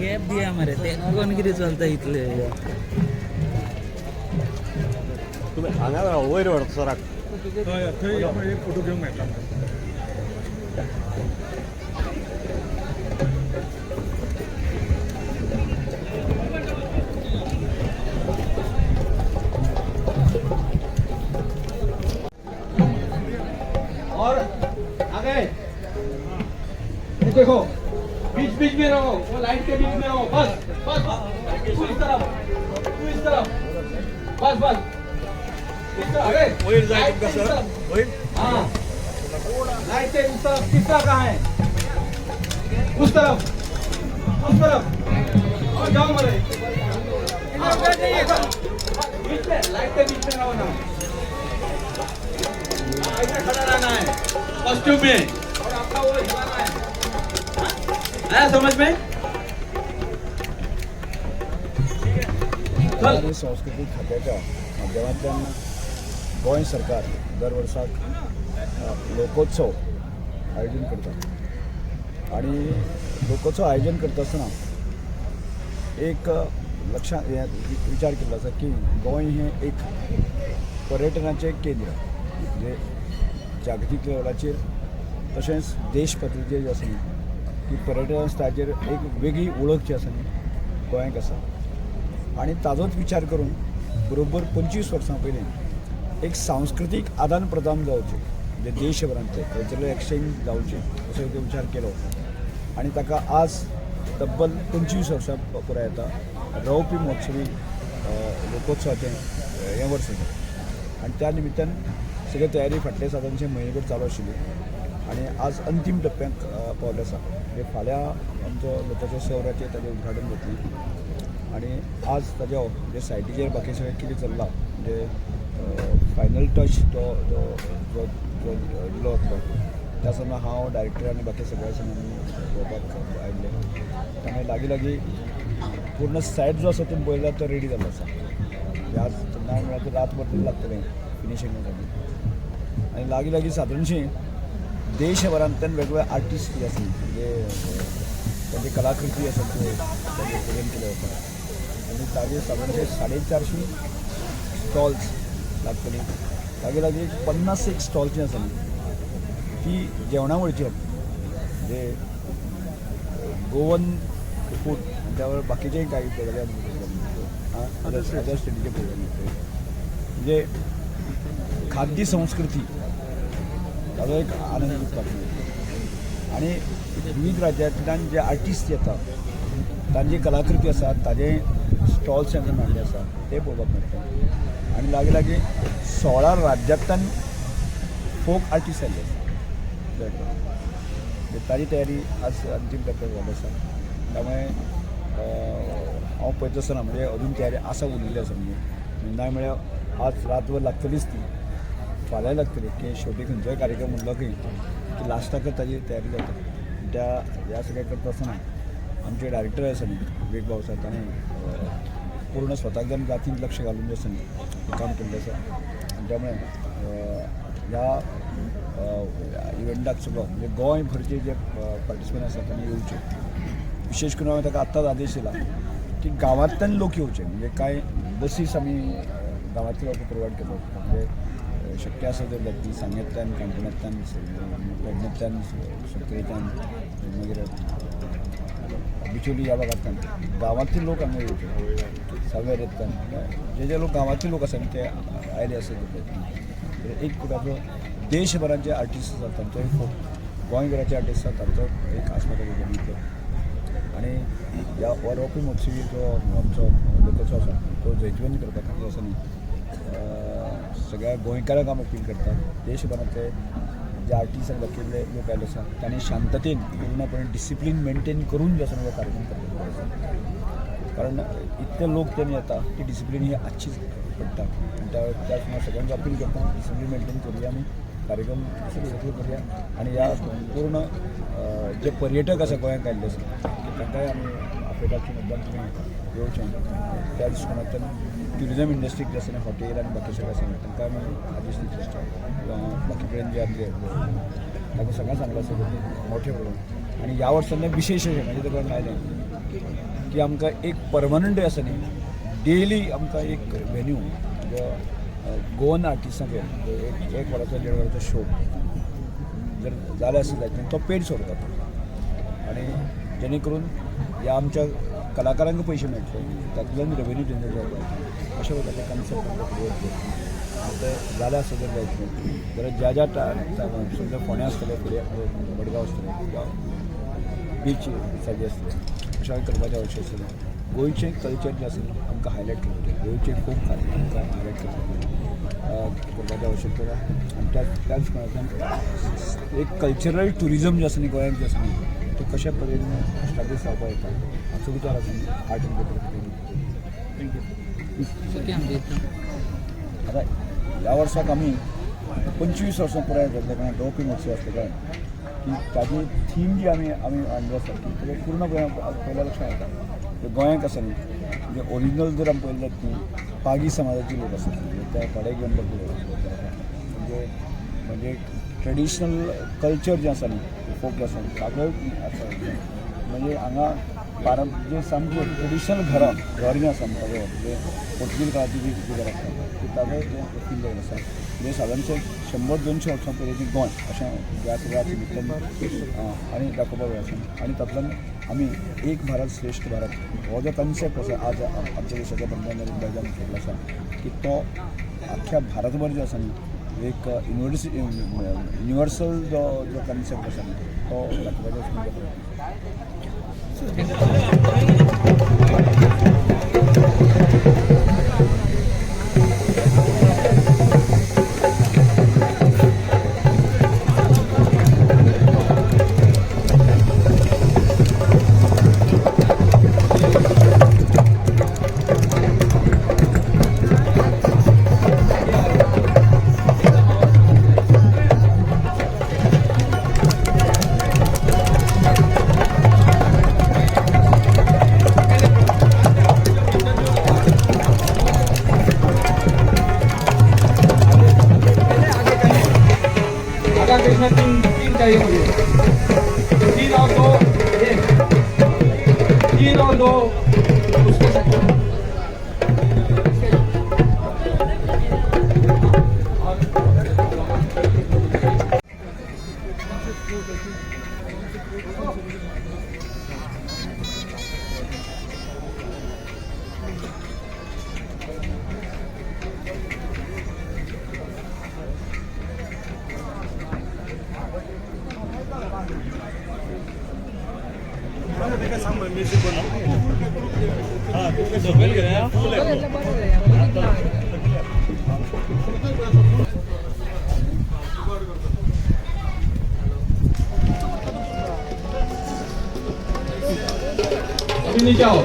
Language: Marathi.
गॅप दिया मरे ते कोण किती चलता इथले तुम्ही सांगा ना वयर वाढतो सराक फोटो घेऊन मेळटा और आगे देखो बीच बीच में रहो, वो लाइट के बीच में रहो, बस बस तू इस तरफ बस बस इस तरफ आगे वयर जाय तुमका सर वयर हाँ लाइट के उस तरफ तीसरा कहाँ है उस तरफ और जाओ मरे बीच में लाइट के बीच में रहो ना ऐसे खड़ा रहना है कॉस्ट्यूम में और आपका वो हिलाना है आया समझ में आणि सांस्कृतिक खात्याच्या माध्यमांतल्यान गोंय सरकार दर वर्साक लोकोत्सव आयोजन करता आणि लोकोत्सव आयोजन करता आसतना एक लक्षात विचार केल्लो आसा की गोंय हें एक पर्यटनाचें केंद्र म्हणजे जागतीक लेवलाचेर तशेंच देश पातळीचेर जें आसा न्ही की पर्यटन स्थळाचेर एक वेगळी वळख जी आसा न्ही गोंयाक आसा आणि ताजोच विचार करून बरोबर 25 वर्सां पयलीं एक सांस्कृतीक आदान प्रदान जावचें म्हणजे देशभरांतलें कल्चरल एक्सचेंज जावचें असो एक विचार केलो आणि ताका आज तब्बल 25 वर्सां पुराय येता रावपी महोत्सवी लोकोत्सवाचें हें वर्स आसा आणि त्या निमित्तान सगळे तयारी फाटले साधारणशे म्हयनेभर चालू आशिल्ली आणि आज अंतीम टप्प्याक पावले आसा म्हणजे फाल्यां आमचो लोकोत्सव सौराचेर ताचें उद्घाटन जातलें आणि आज ताज्या म्हणजे सायटीचेर बाकी सगळें कितें चल्लां म्हणजे फायनल टच तो दिलो वतलो त्या समा हांव डायरेक्टर आनी बाकी सगळ्या संघांनी पळोवपाक आयिल्ले त्यामुळे लागीं पूर्ण सायट जो आसा तुमी पळयला तो रेडी जाल्लो आसा आज ना म्हळ्यार तर रातभर तरी लागतलें फिनिशिंगासाठी आणि लागीं साधारणशी देशभरांतल्यान वेगवेगळे आर्टिस्ट जे आसा म्हणजे त्यांची कलाकृती आसा त्यो ताजेर प्रेझेंट केले वता आणि ताजे साधारणशे 450 स्टॉल्स लागतली लागीं 50 स्टॉल्स जी आसा ती जेवणावळची म्हणजे गोवन फूड आणि त्यावर बाकीचेही काही प्रोग्राम अदर स्टेटीचे प्रोग्राम म्हणजे खाद्य संस्कृती ताजो एक आनंद दिसपाक मेळटा आणि विविध राज्यांतल्यान जे आर्टिस्ट येतात तांची कलाकृती आसा ताजे स्टॉल्स जेन्ना मांडले आसा ते पळोवपाक मेळटा आणि लागीं 16 राज्यांतल्यान फोक आर्टिस्ट आयिल्ले आसा ताजी तयारी आज अंतीम टप्प्याक जाल्ली आसा त्यामुळे हांव पळयता आसतना म्हणजे अजून तयारी आसा उरिल्ली आसा म्हणजे ना म्हळ्यार आज रातभर लागतलीच ती फाल्यां लागतली की शेवटी खंयचोय कार्यक्रम उरलो की लास्टाकच ताजी तयारी जाता त्या ह्या सगळ्या करता आसतना आमचे डायरेक्टर आसा न्ही विवेक भाऊ आसा ताणें पूर्ण स्वताक जावन गातींत लक्ष घालून जे आसा न्ही काम केल्लें आसा आनी त्यामुळे ह्या इव्हेंटाक सुद्दां म्हणजे गोंय भरचे जे पार्टिसिपंट आसा तांणी येवचे विशेष करून हांवें ताका आत्ताच आदेश दिला की गांवांतल्यान लोक येवचे म्हणजे कांय बसीस आमी गांवांतले लोक प्रोवायड करतात म्हणजे शक्य आसा तर जातली सांगेंतल्यान काणकोणांतल्यान पेडणेंतल्यान सत्तरींतल्यान मागीर बिचोली ह्या भागांतल्यान गांवांतले लोक हांगा येवचे सावेरेंतल्यान जे लोक गांवांतले लोक आसा ते आयले आसा एक प्रकारचो देशभराचे आर्टिस्ट आसात तांचो एक गोंयभराचे आर्टिस्ट आसात तांचो एक आस्पाद आणि आणि या वरवपी महोत्सवी जो आमचो लोकोत्सव आसा तो जैतवंत करपा खातीर आसा न्ही सगळ्या गोंयकारांक आमी अपील करतात देशभरांतले जे आर्टिस्ट दाखयल्ले लोक आयले आसा तांणी शांततेन पूर्णपणे डिसिप्लीन मेंटेन करून जो आसा हो कार्यक्रम करपाक जाय कारण इतले लोक तेन्ना येता ती डिसिप्लीन ही आजचीच पडटा त्याच सगळ्यांक अपील करता डिसिप्लीन मेंटेन करूया आमी कार्यक्रम सक्सेसफूल करूया आणि ह्या पूर्ण जे पर्यटक आसा गोंयांत आयिल्ले आसा तांकांय आमी आपयतात मुद्दाम तुमी येवचें त्या दृश्टिकोनांतल्यान ट्युरिजम इंडस्ट्रीक जे आसा हॉटेल आनी बाकी सगळें आसा तांकां आमी आदेश दिवचे किंवा बाकी कडेन जे आमचे तांकां सगळ्यांक सांगला आसा मोठे करून आणि ह्या वर्सांतलें विशेश अशें म्हणजे ताका आयलें की आमकां एक परमनंट आसा न्ही डेली आमकां एक वेन्यू जो गोवन आर्टिस्टांक एक वराचो 1.5 वराचो शो जर जाले आसत जायत तो पेड शो जाता आणि जेणे करून ह्या आमच्या कलाकारांक पयशे मेळटले तातूंतल्यान रेवेन्यू जनरेट जावपाक अशें प्रकारचे कन्सेप्ट ते जाले आसत जर जायत जाल्यार ज्या समजा फोंड्या आसतले फुडें मडगांव आसतले किंवा बीच सायडी आसतले अशें करपाचें अवश्य आसलें गोंयचें कल्चर जें आसा आमकां हायलायट करपाचें गोंयचें खूब आमकां हायलायट करपाचें आवश्यकता आनी त्याच कारणांतल्यान एक कल्चरल ट्युरिजम जें आसा न्ही गोंयांत जें आसा न्ही तो कशा तरेन एस्टाब्लीश जावपाक येता हाचो विचार आसा आर्ट थँक्यू आतां ह्या वर्साक आमी 25 वर्सां पुराय जाल्ले कारणान डोपी महोत्सव आसले कारणान की ताजी थीम जी आमी हाडली आसा ती तें पूर्ण गोंयांत पयल्या लक्षांत येता गोंयांत आसा न्ही म्हणजे ओरिजिनल जर आमी पळयलें न्ही पागी समाजाची लोक आसात त्या पाडे घेवन म्हणजे ट्रेडिशनल कल्चर जें आसा न्ही फोक आसा सगळें आसा म्हणजे हांगा जे सामकी ट्रेडिशनल घरां घर जें आसा म्हणटा म्हणजे पोर्तुगीज काळाची जी घरां आसता ती ताजो तें फिल्ड आसा म्हणजे सादारणशे 100-200 वर्सां पयलींची गोंय अशें ह्या सगळ्या निमित्तान आनी दाखोवपाक जाय आसा आनी तातूंतल्यान आमी एक भारत श्रेष्ठ भारत हो जो कन्सेप्ट आसा आज आमच्या देशाच्या पंतप्रधान नरेंद्र मोदी आसा की तो आख्या भारतभर जो आसा न्ही एक युनिवर्सल जो कन्सेप्ट आसा न्ही तो दाखोवपाचो तीन चाहिए 3 और 2 1 3 और 2 उसके साथ म्युझिक बनव हां तिकडे ढकल घ्या फुल आहे अभी नीचे आओ